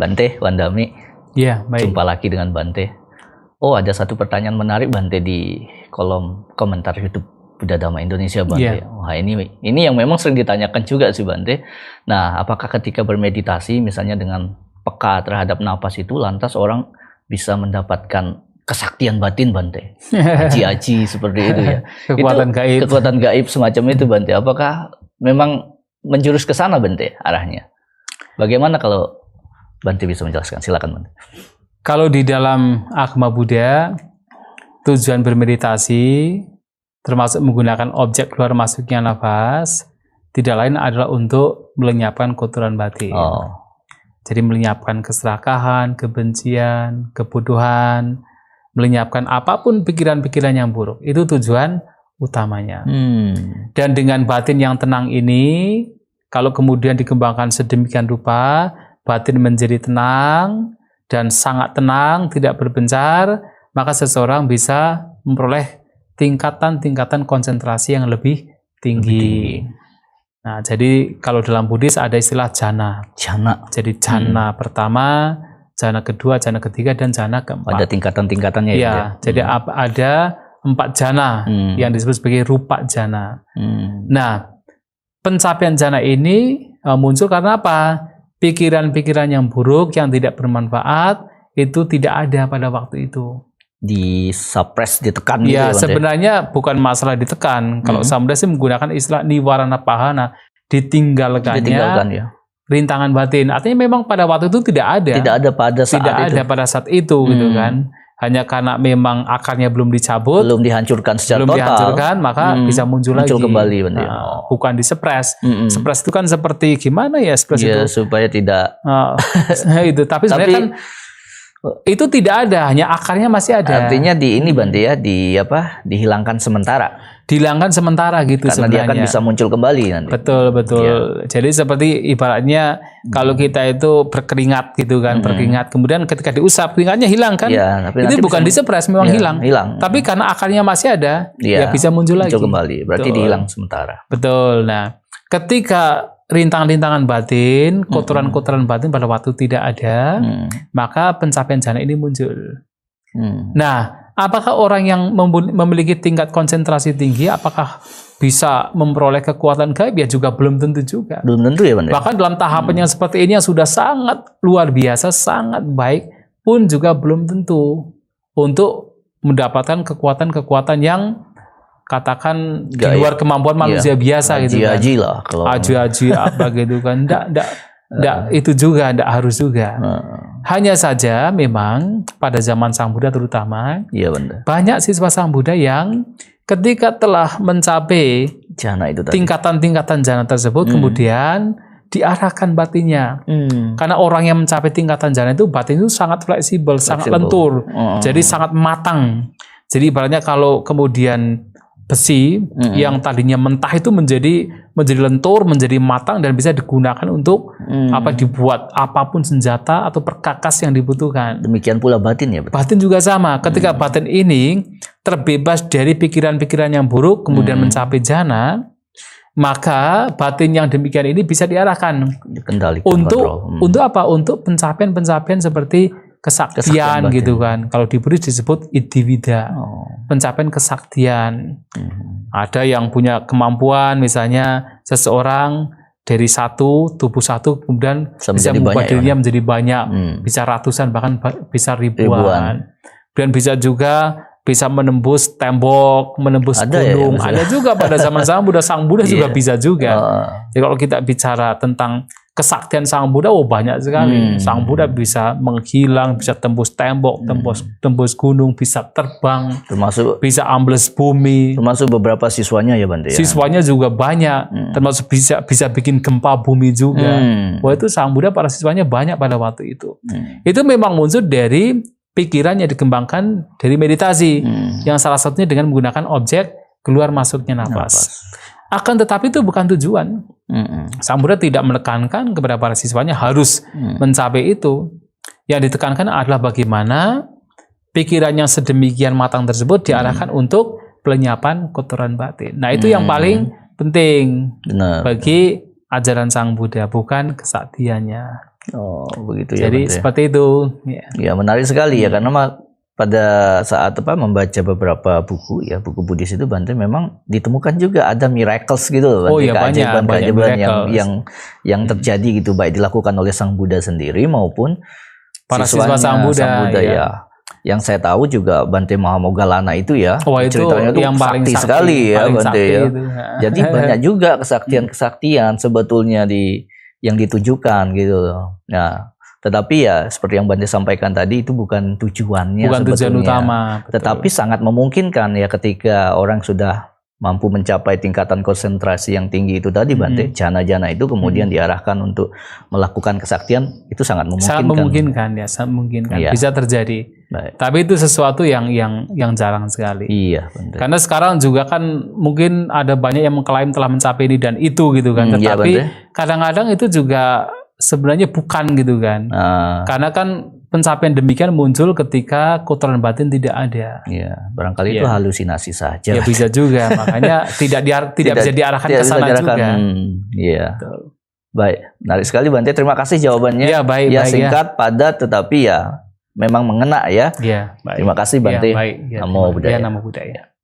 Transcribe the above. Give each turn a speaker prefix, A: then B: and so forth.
A: Bante, Wandami.
B: Iya, baik.
A: Jumpa lagi dengan Bante. Oh, ada satu pertanyaan menarik Bante di kolom komentar YouTube Buddha Dhamma Indonesia, Bante.
B: Iya.
A: Wah, ini yang memang sering ditanyakan juga sih, Bante. Nah, apakah ketika bermeditasi misalnya dengan peka terhadap napas itu lantas orang bisa mendapatkan kesaktian batin, Bante? Aji-aji seperti itu ya.
B: Kekuatan gaib.
A: Kekuatan gaib semacam itu, Bante. Apakah memang menjurus ke sana, Bante, arahnya? Bagaimana kalau Bante bisa menjelaskan? Silakan, Bante.
B: Kalau di dalam agama Buddha, tujuan bermeditasi termasuk menggunakan objek keluar masuknya nafas tidak lain adalah untuk melenyapkan kotoran batin. Jadi melenyapkan keserakahan, kebencian, kebodohan, melenyapkan apapun pikiran-pikiran yang buruk. Itu tujuan utamanya. Dan dengan batin yang tenang ini, kalau kemudian dikembangkan sedemikian rupa, batin menjadi tenang dan sangat tenang, tidak berbencar, maka seseorang bisa memperoleh tingkatan-tingkatan konsentrasi yang lebih tinggi. Nah, jadi kalau dalam Buddhis ada istilah jhana. Jadi jhana pertama, jhana kedua, jhana ketiga, dan jhana keempat.
A: Ada tingkatan-tingkatannya
B: ya. Jadi ada 4 jhana yang disebut sebagai rupa jhana. Nah, pencapaian jhana ini muncul karena apa? Pikiran-pikiran yang buruk, yang tidak bermanfaat, itu tidak ada pada waktu itu.
A: Disuppress, ditekan
B: ya,
A: gitu,
B: sebenarnya bukan masalah ditekan. Kalau Samudra sih menggunakan istilah niwarana pahana, ditinggalkannya ya. Rintangan batin. Artinya memang pada waktu itu tidak ada.
A: Tidak ada pada saat itu.
B: Gitu kan. Hanya karena memang akarnya belum dicabut,
A: belum dihancurkan secara
B: total, maka bisa muncul lagi.
A: Kembali,
B: bukan disuppress. Suppress itu kan seperti gimana ya suppress itu?
A: Supaya tidak.
B: Itu. Tapi sebenarnya kan itu tidak ada, hanya akarnya masih ada.
A: Artinya di ini, Bante, ya, dihilangkan sementara.
B: Dihilangkan sementara gitu.
A: Karena
B: sebenarnya
A: dia akan bisa muncul kembali nanti.
B: Betul. Ya. Jadi seperti ibaratnya kalau kita itu berkeringat gitu kan, berkeringat, kemudian ketika diusap keringatnya hilang kan?
A: Ya, tapi
B: itu bukan disuppress, memang hilang. Tapi karena akarnya masih ada, ya bisa muncul lagi.
A: Kembali. Berarti dihilang sementara.
B: Betul. Nah, ketika rintangan-rintangan batin, kotoran-kotoran batin pada waktu tidak ada, maka pencapaian jhana ini muncul. Nah, apakah orang yang memiliki tingkat konsentrasi tinggi, apakah bisa memperoleh kekuatan gaib? Ya juga belum tentu juga.
A: Belum tentu ya, Bante.
B: Bahkan dalam tahapan yang seperti ini yang sudah sangat luar biasa, sangat baik, pun juga belum tentu untuk mendapatkan kekuatan-kekuatan yang katakan di luar kemampuan manusia biasa gitu kan.
A: Aji-aji lah kalau.
B: Aji-aji apa gitu kan. Nggak itu juga, nggak harus juga. Hanya saja memang pada zaman Sang Buddha terutama, banyak siswa Sang Buddha yang ketika telah mencapai
A: jhana itu
B: tingkatan-tingkatan jhana tersebut, kemudian diarahkan batinnya. Karena orang yang mencapai tingkatan jhana itu, batin itu sangat fleksibel, sangat lentur. Jadi sangat matang. Jadi ibaratnya kalau kemudian besi yang tadinya mentah itu menjadi lentur, menjadi matang dan bisa digunakan untuk dibuat apapun senjata atau perkakas yang dibutuhkan.
A: Demikian pula batin ya.
B: Batin juga sama. Ketika batin ini terbebas dari pikiran-pikiran yang buruk, kemudian mencapai jhana, maka batin yang demikian ini bisa diarahkan untuk apa? Untuk pencapaian-pencapaian seperti kesaktian gitu kan. Kalau di Buddhis disebut iddhivida, pencapaian kesaktian. Ada yang punya kemampuan, misalnya seseorang dari tubuh satu kemudian bisa mengubah dirinya menjadi banyak, bisa ratusan bahkan bisa ribuan. Dan bisa juga bisa menembus tembok, menembus gunung. Ada juga pada zaman Sang Buddha. Sang Buddha juga bisa juga. Jadi kalau kita bicara tentang kesaktian Sang Buddha, banyak sekali. Sang Buddha bisa menghilang, bisa tembus tembok, tembus gunung, bisa terbang,
A: termasuk
B: bisa ambles bumi.
A: Termasuk beberapa siswanya ya, Bante.
B: Siswanya juga banyak, termasuk bisa bikin gempa bumi juga. Wah, itu Sang Buddha para siswanya banyak pada waktu itu. Itu memang muncul dari pikiran yang dikembangkan dari meditasi, yang salah satunya dengan menggunakan objek keluar masuknya nafas. Akan tetapi itu bukan tujuan. Sang Buddha tidak menekankan kepada para siswanya harus mencapai itu. Yang ditekankan adalah bagaimana pikiran yang sedemikian matang tersebut diarahkan untuk pelenyapan kotoran batin. Nah, itu yang paling penting bagi ajaran Sang Buddha, bukan kesaktiannya.
A: Oh, begitu ya.
B: Jadi
A: Bante.
B: seperti itu. Ya.
A: Ya, menarik sekali ya, karena pada saat membaca beberapa buku ya, buku Buddhis itu Bante memang ditemukan juga ada miracles gitu loh, Bante,
B: Oh ya, banyak
A: keajaiban
B: miracles.
A: yang terjadi gitu, baik dilakukan oleh Sang Buddha sendiri maupun
B: Para siswa
A: siswanya
B: Sang Buddha,
A: ya. Yang saya tahu juga Bante Mahamoggallana itu ya,
B: Wah, itu
A: ceritanya tuh
B: yang paling
A: sakti
B: sakti
A: sekali ya
B: paling
A: Bante
B: sakti
A: ya.
B: itu.
A: Jadi banyak juga kesaktian-kesaktian sebetulnya yang ditujukan gitu loh. Nah, tetapi ya seperti yang Bante sampaikan tadi, itu bukan tujuannya
B: Bukan tujuan
A: sebetulnya.
B: utama. Betul.
A: Tetapi sangat memungkinkan ya ketika orang sudah mampu mencapai tingkatan konsentrasi yang tinggi itu tadi Bante, jana-jana itu kemudian diarahkan untuk melakukan kesaktian, itu sangat memungkinkan.
B: Sangat memungkinkan ya, sangat memungkinkan.
A: Iya.
B: Bisa terjadi.
A: Baik.
B: Tapi itu sesuatu yang jarang sekali.
A: Iya, Bante.
B: Karena sekarang juga kan mungkin ada banyak yang mengklaim telah mencapai ini dan itu gitu kan.
A: Iya,
B: Tetapi
A: Bante.
B: kadang-kadang itu juga sebenarnya bukan gitu kan. Karena kan pencapaian demikian muncul ketika kotoran batin tidak ada.
A: Iya, barangkali itu halusinasi saja.
B: Ya bisa juga, makanya tidak bisa diarahkan ke sana juga.
A: Iya. Baik, menarik sekali Bante. Terima kasih jawabannya.
B: Ya, baik,
A: ya
B: baik,
A: singkat, padat, tetapi ya memang mengena ya.
B: Ya, baik.
A: Terima kasih Bante.
B: Ya, baik. Ya,
A: Namo Buddhaya.
B: Namo Buddhaya.